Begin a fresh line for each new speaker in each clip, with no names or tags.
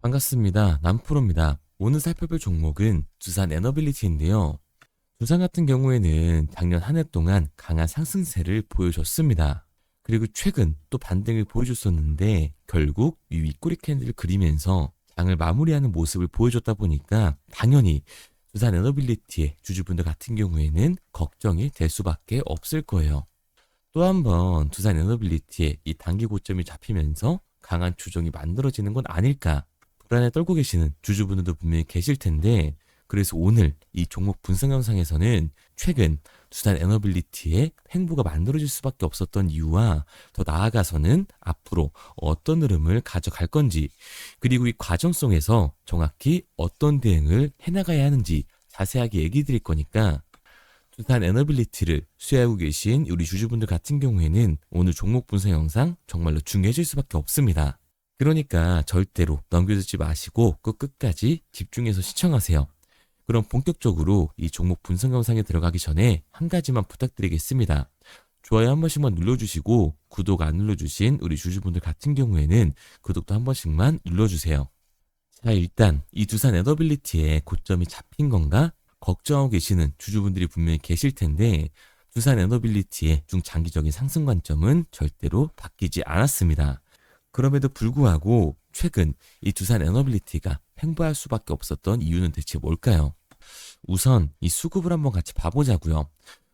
반갑습니다. 남프로입니다. 오늘 살펴볼 종목은 두산 에너빌리티인데요. 두산 같은 경우에는 작년 한 해 동안 강한 상승세를 보여줬습니다. 그리고 최근 또 반등을 보여줬었는데 결국 이 윗꼬리 캔들을 그리면서 장을 마무리하는 모습을 보여줬다 보니까 당연히 두산 에너빌리티의 주주분들 같은 경우에는 걱정이 될 수밖에 없을 거예요. 또 한 번 두산 에너빌리티의 이 단기 고점이 잡히면서 강한 조정이 만들어지는 건 아닐까 불안에 떨고 계시는 주주분들도 분명히 계실 텐데, 그래서 오늘 이 종목 분석 영상에서는 최근 두산 에너빌리티의 횡보가 만들어질 수밖에 없었던 이유와 더 나아가서는 앞으로 어떤 흐름을 가져갈 건지, 그리고 이 과정 속에서 정확히 어떤 대응을 해나가야 하는지 자세하게 얘기 드릴 거니까 두산 에너빌리티를 수혜하고 계신 우리 주주분들 같은 경우에는 오늘 종목 분석 영상 정말로 중요해질 수밖에 없습니다. 그러니까 절대로 넘겨주지 마시고 꼭 끝까지 집중해서 시청하세요. 그럼 본격적으로 이 종목 분석 영상에 들어가기 전에 한 가지만 부탁드리겠습니다. 좋아요 한 번씩만 눌러주시고 구독 안 눌러주신 우리 주주분들 같은 경우에는 구독도 한 번씩만 눌러주세요. 자, 일단 이 두산 에너빌리티의 고점이 잡힌 건가 걱정하고 계시는 주주분들이 분명히 계실 텐데, 두산 에너빌리티의 중장기적인 상승 관점은 절대로 바뀌지 않았습니다. 그럼에도 불구하고 최근 이 두산 에너빌리티가 횡보할 수밖에 없었던 이유는 대체 뭘까요? 우선 이 수급을 한번 같이 봐보자고요.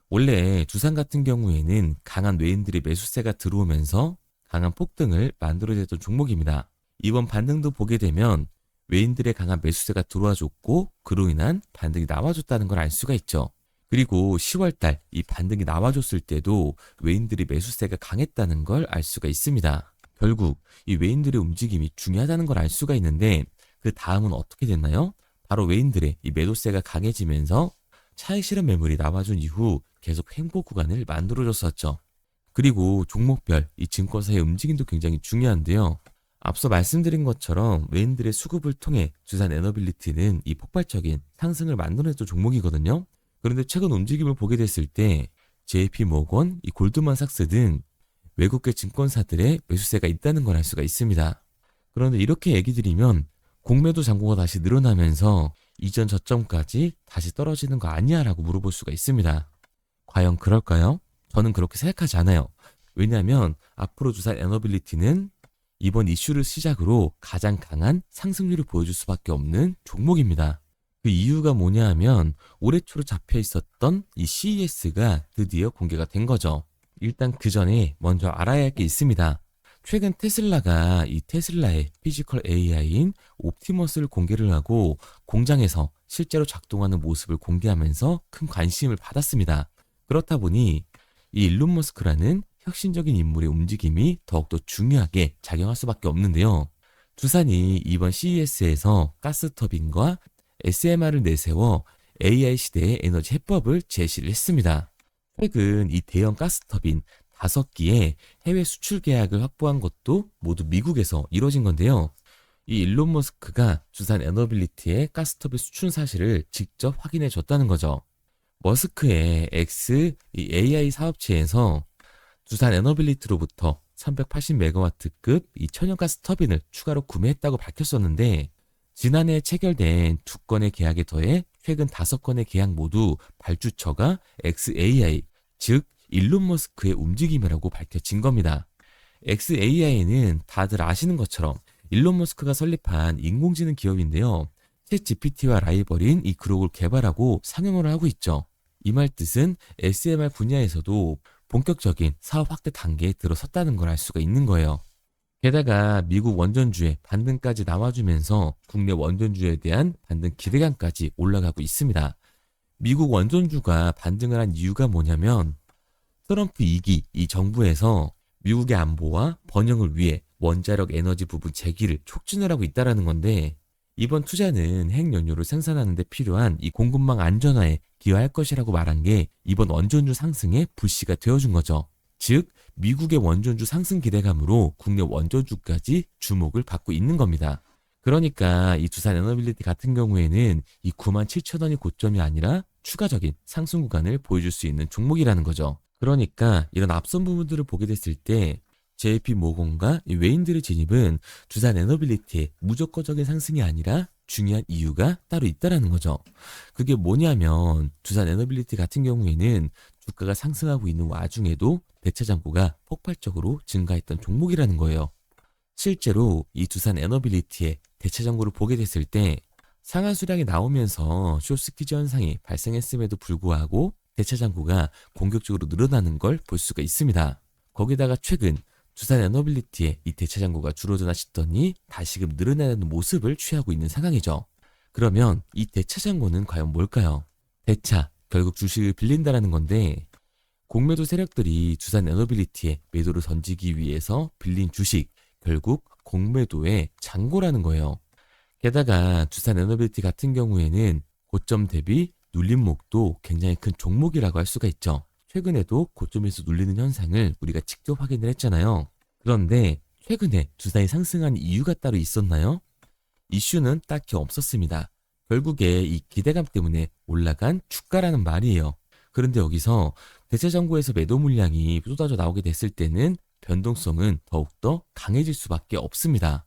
원래 두산 같은 경우에는 강한 외인들의 매수세가 들어오면서 강한 폭등을 만들어냈던 종목입니다. 이번 반등도 보게 되면 외인들의 강한 매수세가 들어와줬고 그로 인한 반등이 나와줬다는 걸 알 수가 있죠. 그리고 10월달 이 반등이 나와줬을 때도 외인들의 매수세가 강했다는 걸 알 수가 있습니다. 결국 이 외인들의 움직임이 중요하다는 걸 알 수가 있는데, 그 다음은 어떻게 됐나요? 바로 외인들의 이 매도세가 강해지면서 차익 실현 매물이 나와준 이후 계속 횡보 구간을 만들어줬었죠. 그리고 종목별 이 증권사의 움직임도 굉장히 중요한데요. 앞서 말씀드린 것처럼 외인들의 수급을 통해 두산 에너빌리티는 이 폭발적인 상승을 만들어냈던 종목이거든요. 그런데 최근 움직임을 보게 됐을 때 JP모건, 이 골드만삭스 등 외국계 증권사들의 매수세가 있다는 걸 알 수가 있습니다. 그런데 이렇게 얘기 드리면 공매도 잔고가 다시 늘어나면서 이전 저점까지 다시 떨어지는 거 아니야? 라고 물어볼 수가 있습니다. 과연 그럴까요? 저는 그렇게 생각하지 않아요. 왜냐하면 앞으로 두산 에너빌리티는 이번 이슈를 시작으로 가장 강한 상승률을 보여줄 수밖에 없는 종목입니다. 그 이유가 뭐냐 하면 올해 초로 잡혀 있었던 이 CES가 드디어 공개가 된 거죠. 일단 그 전에 먼저 알아야 할 게 있습니다. 최근 테슬라가 이 테슬라의 피지컬 AI인 옵티머스를 공개를 하고 공장에서 실제로 작동하는 모습을 공개하면서 큰 관심을 받았습니다. 그렇다 보니 이 일론 머스크라는 혁신적인 인물의 움직임이 더욱더 중요하게 작용할 수밖에 없는데요. 두산이 이번 CES에서 가스터빈과 SMR을 내세워 AI 시대의 에너지 해법을 제시를 했습니다. 최근 이 대형 가스터빈 5기의 해외 수출 계약을 확보한 것도 모두 미국에서 이뤄진 건데요. 이 일론 머스크가 두산 에너빌리티의 가스터빈 수출 사실을 직접 확인해 줬다는 거죠. 머스크의 이 AI 사업체에서 두산 에너빌리티로부터 380메가와트급 이 천연가스 터빈을 추가로 구매했다고 밝혔었는데, 지난해 체결된 2건의 계약에 더해 최근 5건의 계약 모두 발주처가 XAI, 즉 일론 머스크의 움직임이라고 밝혀진 겁니다. XAI는 다들 아시는 것처럼 일론 머스크가 설립한 인공지능 기업인데요. 챗 GPT와 라이벌인 이 그록을 개발하고 상용을 하고 있죠. 이 말 뜻은 SMR 분야에서도 본격적인 사업 확대 단계에 들어섰다는 걸 알 수가 있는 거예요. 게다가 미국 원전주의 반등까지 나와주면서 국내 원전주에 대한 반등 기대감까지 올라가고 있습니다. 미국 원전주가 반등을 한 이유가 뭐냐면 트럼프 2기 이 정부에서 미국의 안보와 번영을 위해 원자력 에너지 부분 재기를 촉진을 하고 있다는 건데, 이번 투자는 핵연료를 생산하는 데 필요한 이 공급망 안전화에 기여할 것이라고 말한 게 이번 원전주 상승에 불씨가 되어준 거죠. 즉 미국의 원전주 상승 기대감으로 국내 원전주까지 주목을 받고 있는 겁니다. 그러니까 이 두산 에너빌리티 같은 경우에는 이 97,000원이 고점이 아니라 추가적인 상승 구간을 보여줄 수 있는 종목이라는 거죠. 그러니까 이런 앞선 부분들을 보게 됐을 때 JP 모건과 이 웨인들의 진입은 주산 에너빌리티의 무조건적인 상승이 아니라 중요한 이유가 따로 있다라는 거죠. 그게 뭐냐면 두산 에너빌리티 같은 경우에는 주가가 상승하고 있는 와중에도 대차 잔고가 폭발적으로 증가했던 종목이라는 거예요. 실제로 이 두산 에너빌리티의 대차 잔고를 보게 됐을 때 상한 수량이 나오면서 숏스퀴즈 현상이 발생했음에도 불구하고 대차 잔고가 공격적으로 늘어나는 걸 볼 수가 있습니다. 거기다가 최근 두산 에너빌리티의 이 대차 잔고가 줄어드나 싶더니 다시금 늘어나는 모습을 취하고 있는 상황이죠. 그러면 이 대차 잔고는 과연 뭘까요? 대차, 결국 주식을 빌린다라는 건데 공매도 세력들이 두산 에너빌리티에 매도를 던지기 위해서 빌린 주식, 결국 공매도의 잔고라는 거예요. 게다가 두산 에너빌리티 같은 경우에는 고점 대비 눌림목도 굉장히 큰 종목이라고 할 수가 있죠. 최근에도 고점에서 눌리는 현상을 우리가 직접 확인을 했잖아요. 그런데 최근에 두산이 상승한 이유가 따로 있었나요? 이슈는 딱히 없었습니다. 결국에 이 기대감 때문에 올라간 주가라는 말이에요. 그런데 여기서 대체 정부에서 매도 물량이 쏟아져 나오게 됐을 때는 변동성은 더욱더 강해질 수밖에 없습니다.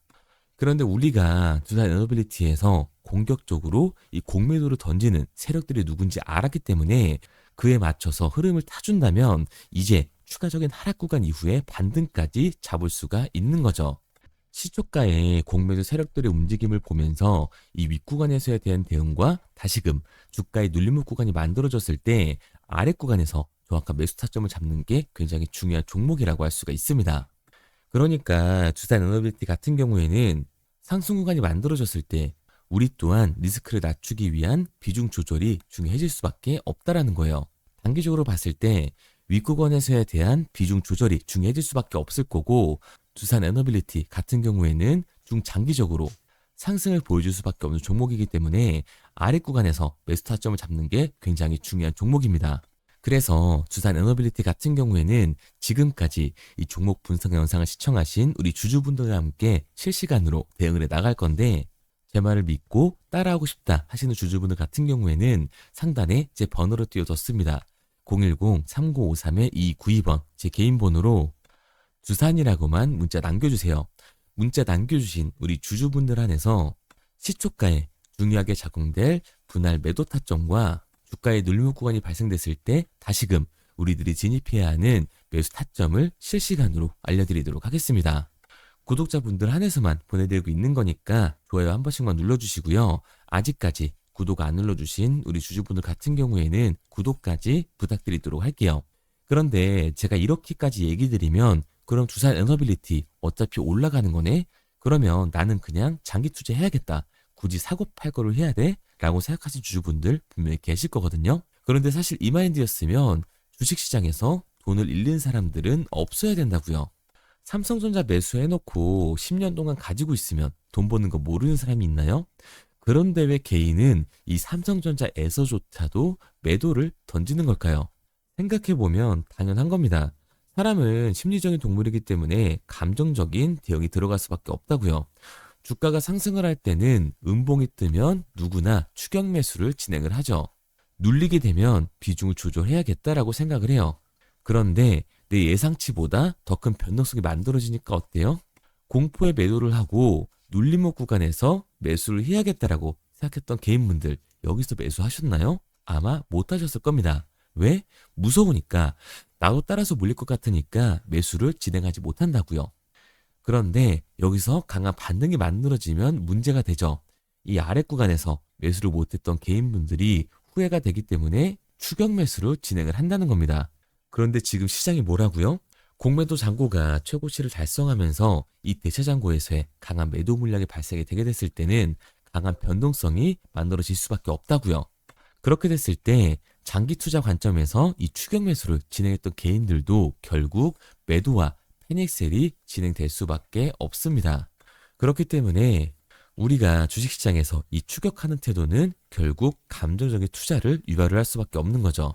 그런데 우리가 두산 에너빌리티에서 공격적으로 이 공매도를 던지는 세력들이 누군지 알았기 때문에 그에 맞춰서 흐름을 타준다면 이제 추가적인 하락 구간 이후에 반등까지 잡을 수가 있는 거죠. 시초가의 공매도 세력들의 움직임을 보면서 이 윗구간에서에 대한 대응과 다시금 주가의 눌림목 구간이 만들어졌을 때 아래 구간에서 정확한 매수 타점을 잡는 게 굉장히 중요한 종목이라고 할 수가 있습니다. 그러니까 두산 에너빌리티 같은 경우에는 상승 구간이 만들어졌을 때 우리 또한 리스크를 낮추기 위한 비중 조절이 중요해질 수밖에 없다라는 거예요. 단기적으로 봤을 때 윗구간에서에 대한 비중 조절이 중요해질 수밖에 없을 거고 두산 에너빌리티 같은 경우에는 중장기적으로 상승을 보여줄 수밖에 없는 종목이기 때문에 아래 구간에서 매수 타점을 잡는 게 굉장히 중요한 종목입니다. 그래서 두산 에너빌리티 같은 경우에는 지금까지 이 종목 분석 영상을 시청하신 우리 주주분들과 함께 실시간으로 대응을 해 나갈 건데 제 말을 믿고 따라하고 싶다 하시는 주주분들 같은 경우에는 상단에 제 번호를 띄워뒀습니다. 010-3953-2292번 제 개인 번호로 두산이라고만 문자 남겨주세요. 문자 남겨주신 우리 주주분들 한해서 시초가에 중요하게 작용될 분할 매도 타점과 주가의 눌림목 구간이 발생됐을 때 다시금 우리들이 진입해야 하는 매수 타점을 실시간으로 알려드리도록 하겠습니다. 구독자분들 한해서만 보내드리고 있는 거니까 좋아요 한 번씩만 눌러주시고요. 아직까지 구독 안 눌러주신 우리 주주분들 같은 경우에는 구독까지 부탁드리도록 할게요. 그런데 제가 이렇게까지 얘기 드리면 그럼 두산 에너빌리티 어차피 올라가는 거네? 그러면 나는 그냥 장기 투자해야겠다. 굳이 사고 팔고를 해야 돼? 라고 생각하신 주주분들 분명히 계실 거거든요. 그런데 사실 이 마인드였으면 주식시장에서 돈을 잃는 사람들은 없어야 된다고요. 삼성전자 매수해놓고 10년 동안 가지고 있으면 돈 버는 거 모르는 사람이 있나요? 그런데 왜 개인은 이 삼성전자에서조차도 매도를 던지는 걸까요? 생각해보면 당연한 겁니다. 사람은 심리적인 동물이기 때문에 감정적인 대응이 들어갈 수밖에 없다고요. 주가가 상승을 할 때는 음봉이 뜨면 누구나 추격 매수를 진행을 하죠. 눌리게 되면 비중을 조절해야겠다라고 생각을 해요. 그런데 내 예상치보다 더 큰 변동성이 만들어지니까 어때요? 공포에 매도를 하고 눌림목 구간에서 매수를 해야겠다라고 생각했던 개인분들 여기서 매수하셨나요? 아마 못하셨을 겁니다. 왜? 무서우니까 나도 따라서 물릴 것 같으니까 매수를 진행하지 못한다고요. 그런데 여기서 강한 반등이 만들어지면 문제가 되죠. 이 아래 구간에서 매수를 못했던 개인분들이 후회가 되기 때문에 추격 매수로 진행을 한다는 겁니다. 그런데 지금 시장이 뭐라고요? 공매도 잔고가 최고치를 달성하면서 이 대체 잔고에서의 강한 매도 물량이 발생이 되게 됐을 때는 강한 변동성이 만들어질 수밖에 없다고요. 그렇게 됐을 때 장기 투자 관점에서 이 추격 매수를 진행했던 개인들도 결국 매도와 패닉셀이 진행될 수밖에 없습니다. 그렇기 때문에 우리가 주식시장에서 이 추격하는 태도는 결국 감정적인 투자를 유발을 할 수밖에 없는 거죠.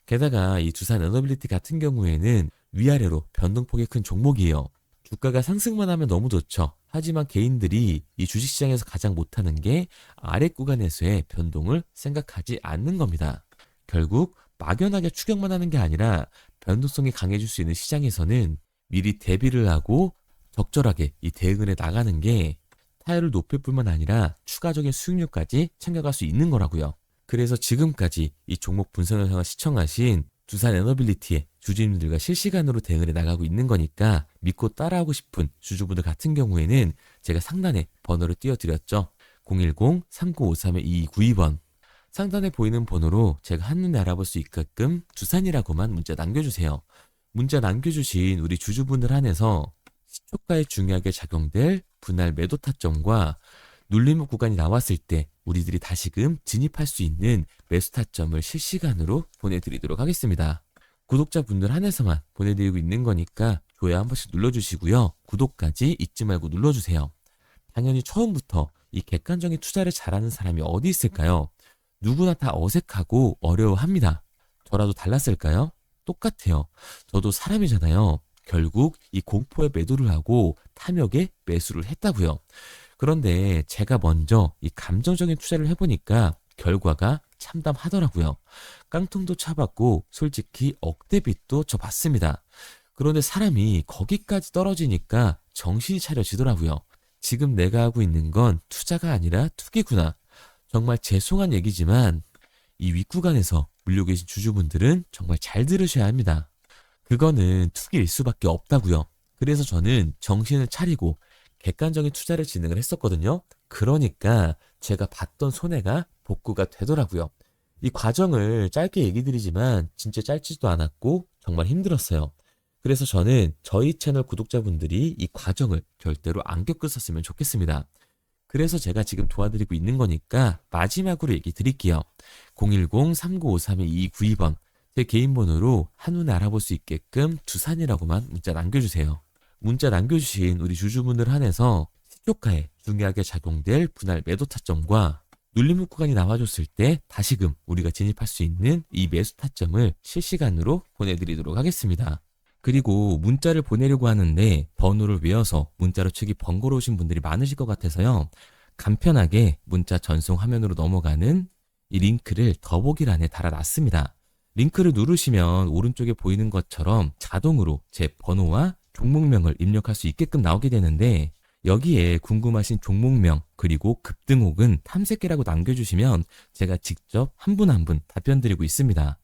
게다가 이 두산 에너빌리티 같은 경우에는 위아래로 변동폭이 큰 종목이에요. 주가가 상승만 하면 너무 좋죠. 하지만 개인들이 이 주식시장에서 가장 못하는 게 아래 구간에서의 변동을 생각하지 않는 겁니다. 결국 막연하게 추격만 하는 게 아니라 변동성이 강해질 수 있는 시장에서는 미리 대비를 하고 적절하게 이 대응을 해 나가는 게 타율을 높일 뿐만 아니라 추가적인 수익률까지 챙겨갈 수 있는 거라고요. 그래서 지금까지 이 종목 분석 영상을 시청하신 두산 에너빌리티의 주주님들과 실시간으로 대응을 해 나가고 있는 거니까 믿고 따라하고 싶은 주주분들 같은 경우에는 제가 상단에 번호를 띄워드렸죠. 010-3953-2292번. 상단에 보이는 번호로 제가 한눈에 알아볼 수 있게끔 두산이라고만 문자 남겨주세요. 문자 남겨주신 우리 주주분들 한해서 시초가에 중요하게 작용될 분할 매도 타점과 눌림목 구간이 나왔을 때 우리들이 다시금 진입할 수 있는 매수 타점을 실시간으로 보내드리도록 하겠습니다. 구독자분들 한해서만 보내드리고 있는 거니까 좋아요 한 번씩 눌러주시고요. 구독까지 잊지 말고 눌러주세요. 당연히 처음부터 이 객관적인 투자를 잘하는 사람이 어디 있을까요? 누구나 다 어색하고 어려워합니다. 저라도 달랐을까요? 똑같아요. 저도 사람이잖아요. 결국 이 공포에 매도를 하고 탐욕에 매수를 했다고요. 그런데 제가 먼저 이 감정적인 투자를 해보니까 결과가 참담하더라고요. 깡통도 차봤고 솔직히 억대빚도 저 봤습니다. 그런데 사람이 거기까지 떨어지니까 정신이 차려지더라고요. 지금 내가 하고 있는 건 투자가 아니라 투기구나. 정말 죄송한 얘기지만 이 윗구간에서 물려 계신 주주분들은 정말 잘 들으셔야 합니다. 그거는 투기일 수밖에 없다고요. 그래서 저는 정신을 차리고 객관적인 투자를 진행을 했었거든요. 그러니까 제가 봤던 손해가 복구가 되더라고요. 이 과정을 짧게 얘기 드리지만 진짜 짧지도 않았고 정말 힘들었어요. 그래서 저는 저희 채널 구독자분들이 이 과정을 절대로 안 겪으셨으면 좋겠습니다. 그래서 제가 지금 도와드리고 있는 거니까 마지막으로 얘기 드릴게요. 010-3953-2292번 제 개인 번호로 한눈에 알아볼 수 있게끔 두산이라고만 문자 남겨주세요. 문자 남겨주신 우리 주주분들 한해서 시초가에 중요하게 작용될 분할 매도 타점과 눌림목 구간이 나와줬을 때 다시금 우리가 진입할 수 있는 이 매수 타점을 실시간으로 보내드리도록 하겠습니다. 그리고 문자를 보내려고 하는데 번호를 외워서 문자로 치기 번거로우신 분들이 많으실 것 같아서요. 간편하게 문자 전송 화면으로 넘어가는 이 링크를 더보기란에 달아놨습니다. 링크를 누르시면 오른쪽에 보이는 것처럼 자동으로 제 번호와 종목명을 입력할 수 있게끔 나오게 되는데 여기에 궁금하신 종목명 그리고 급등 혹은 탐색기라고 남겨주시면 제가 직접 한 분 한 분 답변 드리고 있습니다.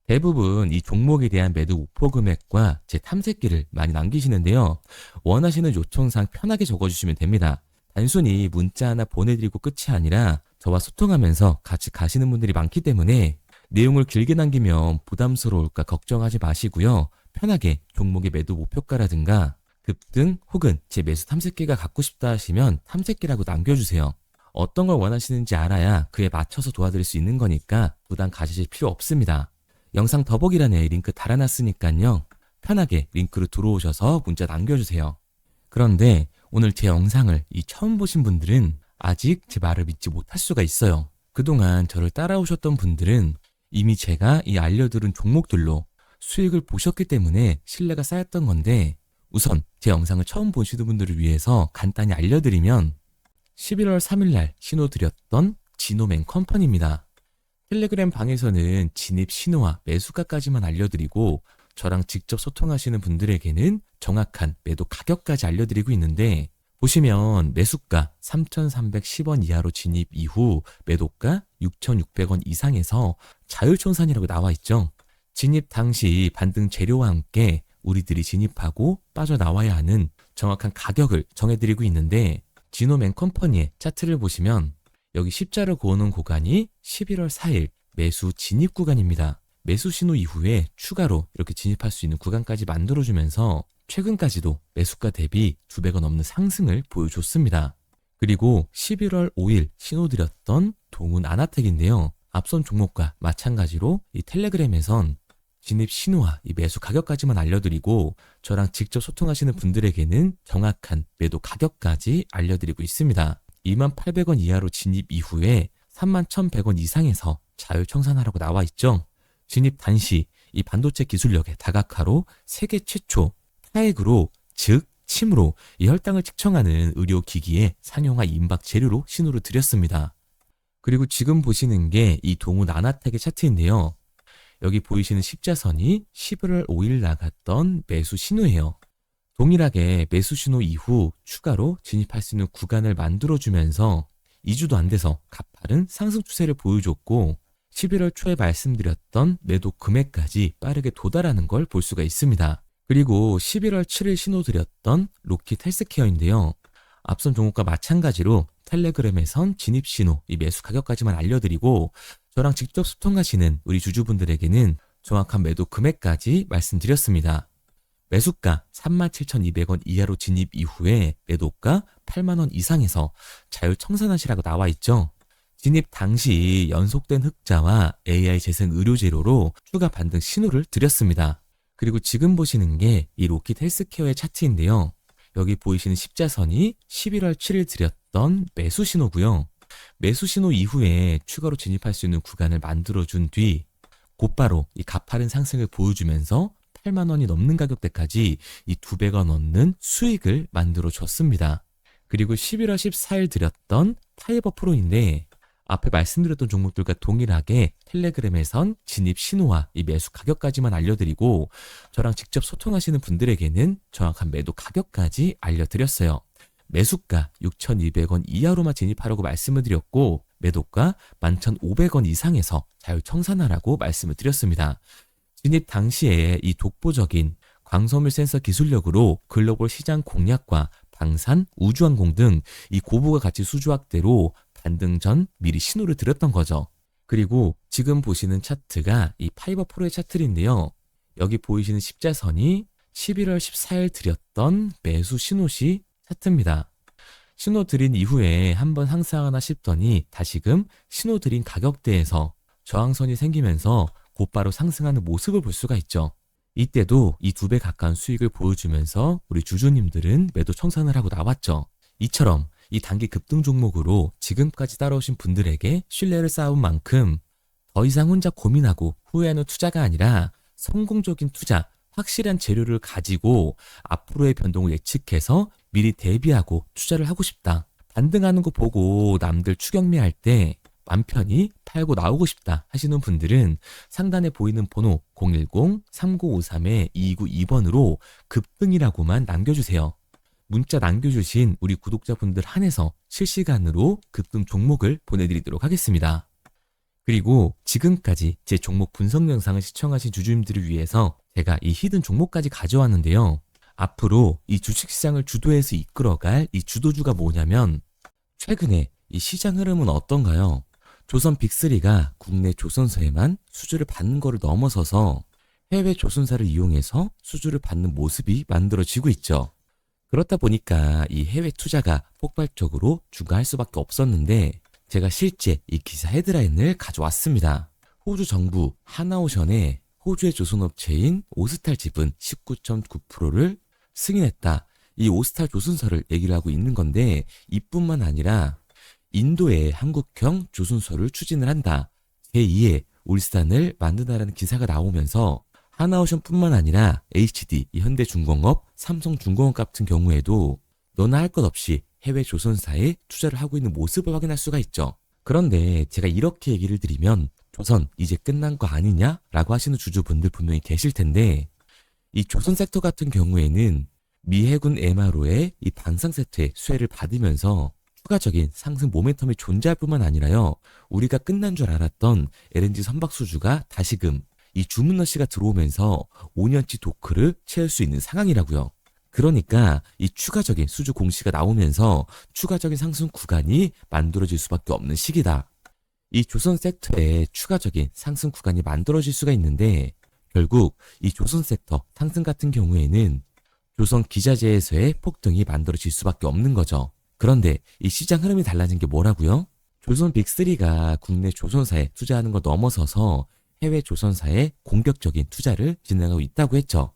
대부분 이 종목에 대한 매도 목표 금액과 제 탐색기를 많이 남기시는데요. 원하시는 요청사항 편하게 적어주시면 됩니다. 단순히 문자 하나 보내드리고 끝이 아니라 저와 소통하면서 같이 가시는 분들이 많기 때문에 내용을 길게 남기면 부담스러울까 걱정하지 마시고요. 편하게 종목의 매도 목표가라든가 급등 혹은 제 매수 탐색기가 갖고 싶다 하시면 탐색기라고 남겨주세요. 어떤 걸 원하시는지 알아야 그에 맞춰서 도와드릴 수 있는 거니까 부담 가지실 필요 없습니다. 영상 더보기란에 링크 달아놨으니까요. 편하게 링크로 들어오셔서 문자 남겨주세요. 그런데 오늘 제 영상을 처음 보신 분들은 아직 제 말을 믿지 못할 수가 있어요. 그동안 저를 따라오셨던 분들은 이미 제가 이 알려드린 종목들로 수익을 보셨기 때문에 신뢰가 쌓였던 건데 우선 제 영상을 처음 보시는 분들을 위해서 간단히 알려드리면 11월 3일날 신호드렸던 지노맨 컴퍼니입니다. 텔레그램 방에서는 진입 신호와 매수가까지만 알려드리고 저랑 직접 소통하시는 분들에게는 정확한 매도 가격까지 알려드리고 있는데 보시면 매수가 3,310원 이하로 진입 이후 매도가 6,600원 이상에서 자율청산이라고 나와 있죠. 진입 당시 반등 재료와 함께 우리들이 진입하고 빠져나와야 하는 정확한 가격을 정해드리고 있는데 지노맨 컴퍼니의 차트를 보시면 여기 십자를 그어놓은 구간이 11월 4일 매수 진입 구간입니다. 매수 신호 이후에 추가로 이렇게 진입할 수 있는 구간까지 만들어주면서 최근까지도 매수가 대비 2배가 넘는 상승을 보여줬습니다. 그리고 11월 5일 신호드렸던 동훈 아나텍인데요. 앞선 종목과 마찬가지로 이 텔레그램에선 진입 신호와 이 매수 가격까지만 알려드리고 저랑 직접 소통하시는 분들에게는 정확한 매도 가격까지 알려드리고 있습니다. 28,000원 이하로 진입 이후에 31,100원 이상에서 자율청산하라고 나와 있죠. 진입 단시 이 반도체 기술력의 다각화로 세계 최초 타액으로 즉 침으로 이 혈당을 측정하는 의료기기의 상용화 임박 재료로 신호를 드렸습니다. 그리고 지금 보시는 게 이 동훈 아나텍의 차트인데요. 여기 보이시는 십자선이 11월 5일 나갔던 매수 신호예요. 동일하게 매수 신호 이후 추가로 진입할 수 있는 구간을 만들어주면서 2주도 안 돼서 가파른 상승 추세를 보여줬고 11월 초에 말씀드렸던 매도 금액까지 빠르게 도달하는 걸 볼 수가 있습니다. 그리고 11월 7일 신호 드렸던 로킷 헬스케어인데요. 앞선 종목과 마찬가지로 텔레그램에선 진입 신호, 이 매수 가격까지만 알려드리고 저랑 직접 소통하시는 우리 주주분들에게는 정확한 매도 금액까지 말씀드렸습니다. 매수가 37,200원 이하로 진입 이후에 매도가 8만원 이상에서 자율청산하시라고 나와 있죠. 진입 당시 연속된 흑자와 AI 재생 의료 재료로 추가 반등 신호를 드렸습니다. 그리고 지금 보시는 게 이 로킷 헬스케어의 차트인데요. 여기 보이시는 십자선이 11월 7일 드렸던 매수 신호고요. 매수 신호 이후에 추가로 진입할 수 있는 구간을 만들어준 뒤 곧바로 이 가파른 상승을 보여주면서 8만 원이 넘는 가격대까지 이 2배가 넘는 수익을 만들어 줬습니다. 그리고 11월 14일 드렸던 파이버 프로인데 앞에 말씀드렸던 종목들과 동일하게 텔레그램에선 진입 신호와 이 매수 가격까지만 알려드리고 저랑 직접 소통하시는 분들에게는 정확한 매도 가격까지 알려드렸어요. 매수가 6,200원 이하로만 진입하라고 말씀을 드렸고 매도가 11,500원 이상에서 자율청산하라고 말씀을 드렸습니다. 진입 당시에 이 독보적인 광섬유 센서 기술력으로 글로벌 시장 공략과 방산, 우주항공 등 이 고부가 가치 수주 확대로 반등 전 미리 신호를 드렸던 거죠. 그리고 지금 보시는 차트가 이 파이버 프로의 차트인데요. 여기 보이시는 십자선이 11월 14일 드렸던 매수 신호시 차트입니다. 신호 드린 이후에 한번 상승하나 싶더니 다시금 신호 드린 가격대에서 저항선이 생기면서 곧바로 상승하는 모습을 볼 수가 있죠. 이때도 이 2배 가까운 수익을 보여주면서 우리 주주님들은 매도 청산을 하고 나왔죠. 이처럼 이 단기 급등 종목으로 지금까지 따라오신 분들에게 신뢰를 쌓은 만큼 더 이상 혼자 고민하고 후회하는 투자가 아니라 성공적인 투자, 확실한 재료를 가지고 앞으로의 변동을 예측해서 미리 대비하고 투자를 하고 싶다. 반등하는 거 보고 남들 추격매할 때 맘 편히 팔고 나오고 싶다 하시는 분들은 상단에 보이는 번호 010-3953-2292번으로 급등이라고만 남겨주세요. 문자 남겨주신 우리 구독자분들 한해서 실시간으로 급등 종목을 보내드리도록 하겠습니다. 그리고 지금까지 제 종목 분석 영상을 시청하신 주주님들을 위해서 제가 이 히든 종목까지 가져왔는데요. 앞으로 이 주식시장을 주도해서 이끌어갈 이 주도주가 뭐냐면 최근에 이 시장 흐름은 어떤가요? 조선 빅3가 국내 조선사에만 수주를 받는 거를 넘어서서 해외 조선사를 이용해서 수주를 받는 모습이 만들어지고 있죠. 그렇다 보니까 이 해외 투자가 폭발적으로 증가할 수밖에 없었는데 제가 실제 이 기사 헤드라인을 가져왔습니다. 호주 정부 하나오션에 호주의 조선업체인 오스탈 지분 19.9%를 승인했다. 이 오스탈 조선사를 얘기를 하고 있는 건데 이뿐만 아니라 인도에 한국형 조선소를 추진을 한다. 제2의 울산을 만든다라는 기사가 나오면서 하나오션뿐만 아니라 HD, 현대중공업, 삼성중공업 같은 경우에도 너나 할 것 없이 해외 조선사에 투자를 하고 있는 모습을 확인할 수가 있죠. 그런데 제가 이렇게 얘기를 드리면 조선 이제 끝난 거 아니냐라고 하시는 주주분들 분명히 계실 텐데 이 조선 섹터 같은 경우에는 미 해군 MRO의 이 방산 세트의 수혜를 받으면서 추가적인 상승 모멘텀이 존재할 뿐만 아니라요. 우리가 끝난 줄 알았던 LNG 선박 수주가 다시금 이 주문러시가 들어오면서 5년치 도크를 채울 수 있는 상황이라고요. 그러니까 이 추가적인 수주 공시가 나오면서 추가적인 상승 구간이 만들어질 수밖에 없는 시기다. 이 조선 섹터에 추가적인 상승 구간이 만들어질 수가 있는데 결국 이 조선 섹터 상승 같은 경우에는 조선 기자재에서의 폭등이 만들어질 수밖에 없는 거죠. 그런데 이 시장 흐름이 달라진 게 뭐라고요? 조선 빅3가 국내 조선사에 투자하는 거 넘어서서 해외 조선사에 공격적인 투자를 진행하고 있다고 했죠.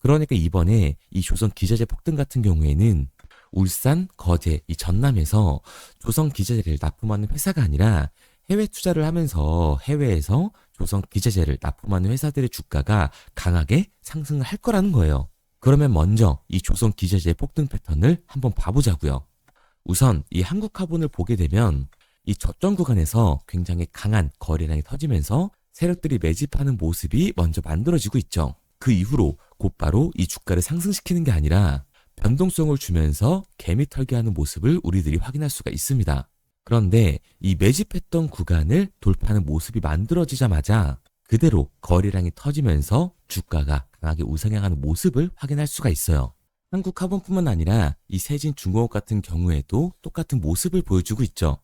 그러니까 이번에 이 조선 기자재 폭등 같은 경우에는 울산, 거제, 이 전남에서 조선 기자재를 납품하는 회사가 아니라 해외 투자를 하면서 해외에서 조선 기자재를 납품하는 회사들의 주가가 강하게 상승을 할 거라는 거예요. 그러면 먼저 이 조선 기자재 폭등 패턴을 한번 봐보자고요. 우선 이 한국화본을 보게 되면 이 저점 구간에서 굉장히 강한 거래량이 터지면서 세력들이 매집하는 모습이 먼저 만들어지고 있죠. 그 이후로 곧바로 이 주가를 상승시키는 게 아니라 변동성을 주면서 개미 털기하는 모습을 우리들이 확인할 수가 있습니다. 그런데 이 매집했던 구간을 돌파하는 모습이 만들어지자마자 그대로 거래량이 터지면서 주가가 강하게 우상향하는 모습을 확인할 수가 있어요. 한국카본뿐만 아니라 이 세진중공업 같은 경우에도 똑같은 모습을 보여주고 있죠.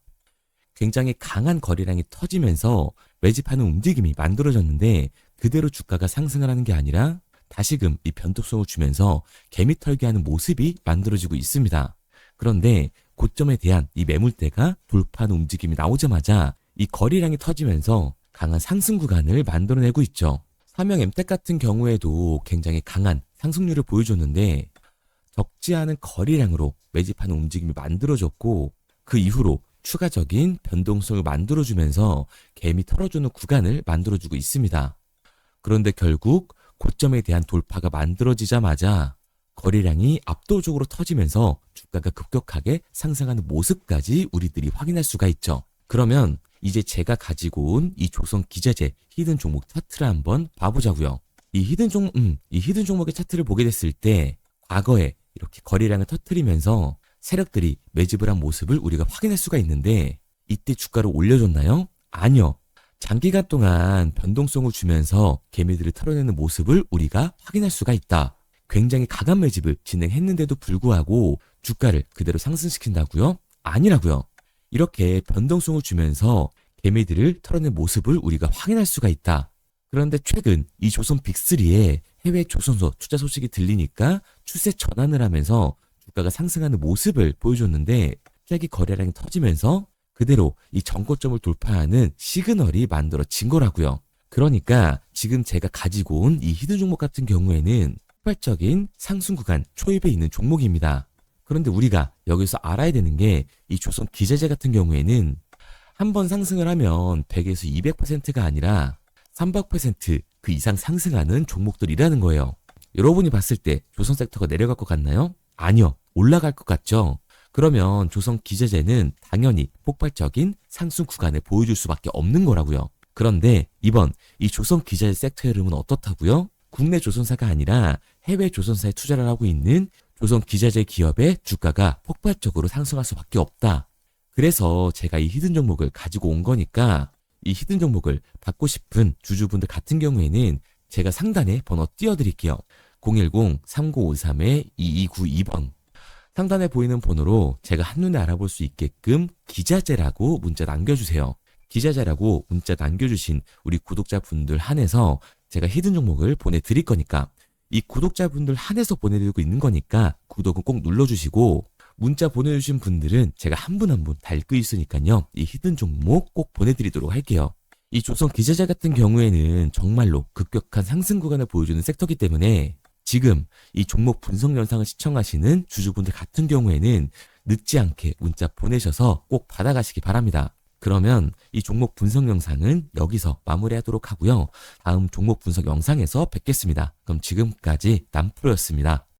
굉장히 강한 거래량이 터지면서 매집하는 움직임이 만들어졌는데 그대로 주가가 상승을 하는 게 아니라 다시금 이 변동성을 주면서 개미 털기하는 모습이 만들어지고 있습니다. 그런데 고점에 대한 이 매물대가 돌파하는 움직임이 나오자마자 이 거래량이 터지면서 강한 상승 구간을 만들어내고 있죠. 삼형 엠텍 같은 경우에도 굉장히 강한 상승률을 보여줬는데 적지 않은 거래량으로 매집하는 움직임이 만들어졌고 그 이후로 추가적인 변동성을 만들어주면서 개미 털어주는 구간을 만들어주고 있습니다. 그런데 결국 고점에 대한 돌파가 만들어지자마자 거래량이 압도적으로 터지면서 주가가 급격하게 상승하는 모습까지 우리들이 확인할 수가 있죠. 그러면 이제 제가 가지고 온 이 조선기자재 히든 종목 차트를 한번 봐보자고요. 이 히든 종목의 차트를 보게 됐을 때 과거에 이렇게 거래량을 터뜨리면서 세력들이 매집을 한 모습을 우리가 확인할 수가 있는데 이때 주가를 올려줬나요? 아니요. 장기간 동안 변동성을 주면서 개미들을 털어내는 모습을 우리가 확인할 수가 있다. 굉장히 강한 매집을 진행했는데도 불구하고 주가를 그대로 상승시킨다고요? 아니라고요. 이렇게 변동성을 주면서 개미들을 털어낸 모습을 우리가 확인할 수가 있다. 그런데 최근 이 조선 빅3의 해외 조선소 투자 소식이 들리니까 추세 전환을 하면서 주가가 상승하는 모습을 보여줬는데 갑자기 거래량이 터지면서 그대로 이 전고점을 돌파하는 시그널이 만들어진 거라고요. 그러니까 지금 제가 가지고 온 이 히든 종목 같은 경우에는 폭발적인 상승 구간 초입에 있는 종목입니다. 그런데 우리가 여기서 알아야 되는 게 이 조선 기자재 같은 경우에는 한 번 상승을 하면 100에서 200%가 아니라 300%그 이상 상승하는 종목들이라는 거예요. 여러분이 봤을 때 조선 섹터가 내려갈 것 같나요? 아니요. 올라갈 것 같죠? 그러면 조선 기자재는 당연히 폭발적인 상승 구간을 보여줄 수밖에 없는 거라고요. 그런데 이번 이 조선 기자재 섹터 흐름은 어떻다고요? 국내 조선사가 아니라 해외 조선사에 투자를 하고 있는 조선 기자재 기업의 주가가 폭발적으로 상승할 수밖에 없다. 그래서 제가 이 히든 종목을 가지고 온 거니까 이 히든 종목을 받고 싶은 주주분들 같은 경우에는 제가 상단에 번호 띄워드릴게요. 010-3953-2292번 상단에 보이는 번호로 제가 한눈에 알아볼 수 있게끔 기자재라고 문자 남겨주세요. 기자재라고 문자 남겨주신 우리 구독자분들 한해서 제가 히든 종목을 보내드릴 거니까 이 구독자분들 한해서 보내드리고 있는 거니까 구독은 꼭 눌러주시고 문자 보내주신 분들은 제가 한 분 한 분 다 읽고 있으니까요. 이 히든 종목 꼭 보내드리도록 할게요. 이 조선 기자재 같은 경우에는 정말로 급격한 상승 구간을 보여주는 섹터이기 때문에 지금 이 종목 분석 영상을 시청하시는 주주분들 같은 경우에는 늦지 않게 문자 보내셔서 꼭 받아가시기 바랍니다. 그러면 이 종목 분석 영상은 여기서 마무리하도록 하고요. 다음 종목 분석 영상에서 뵙겠습니다. 그럼 지금까지 남프로였습니다.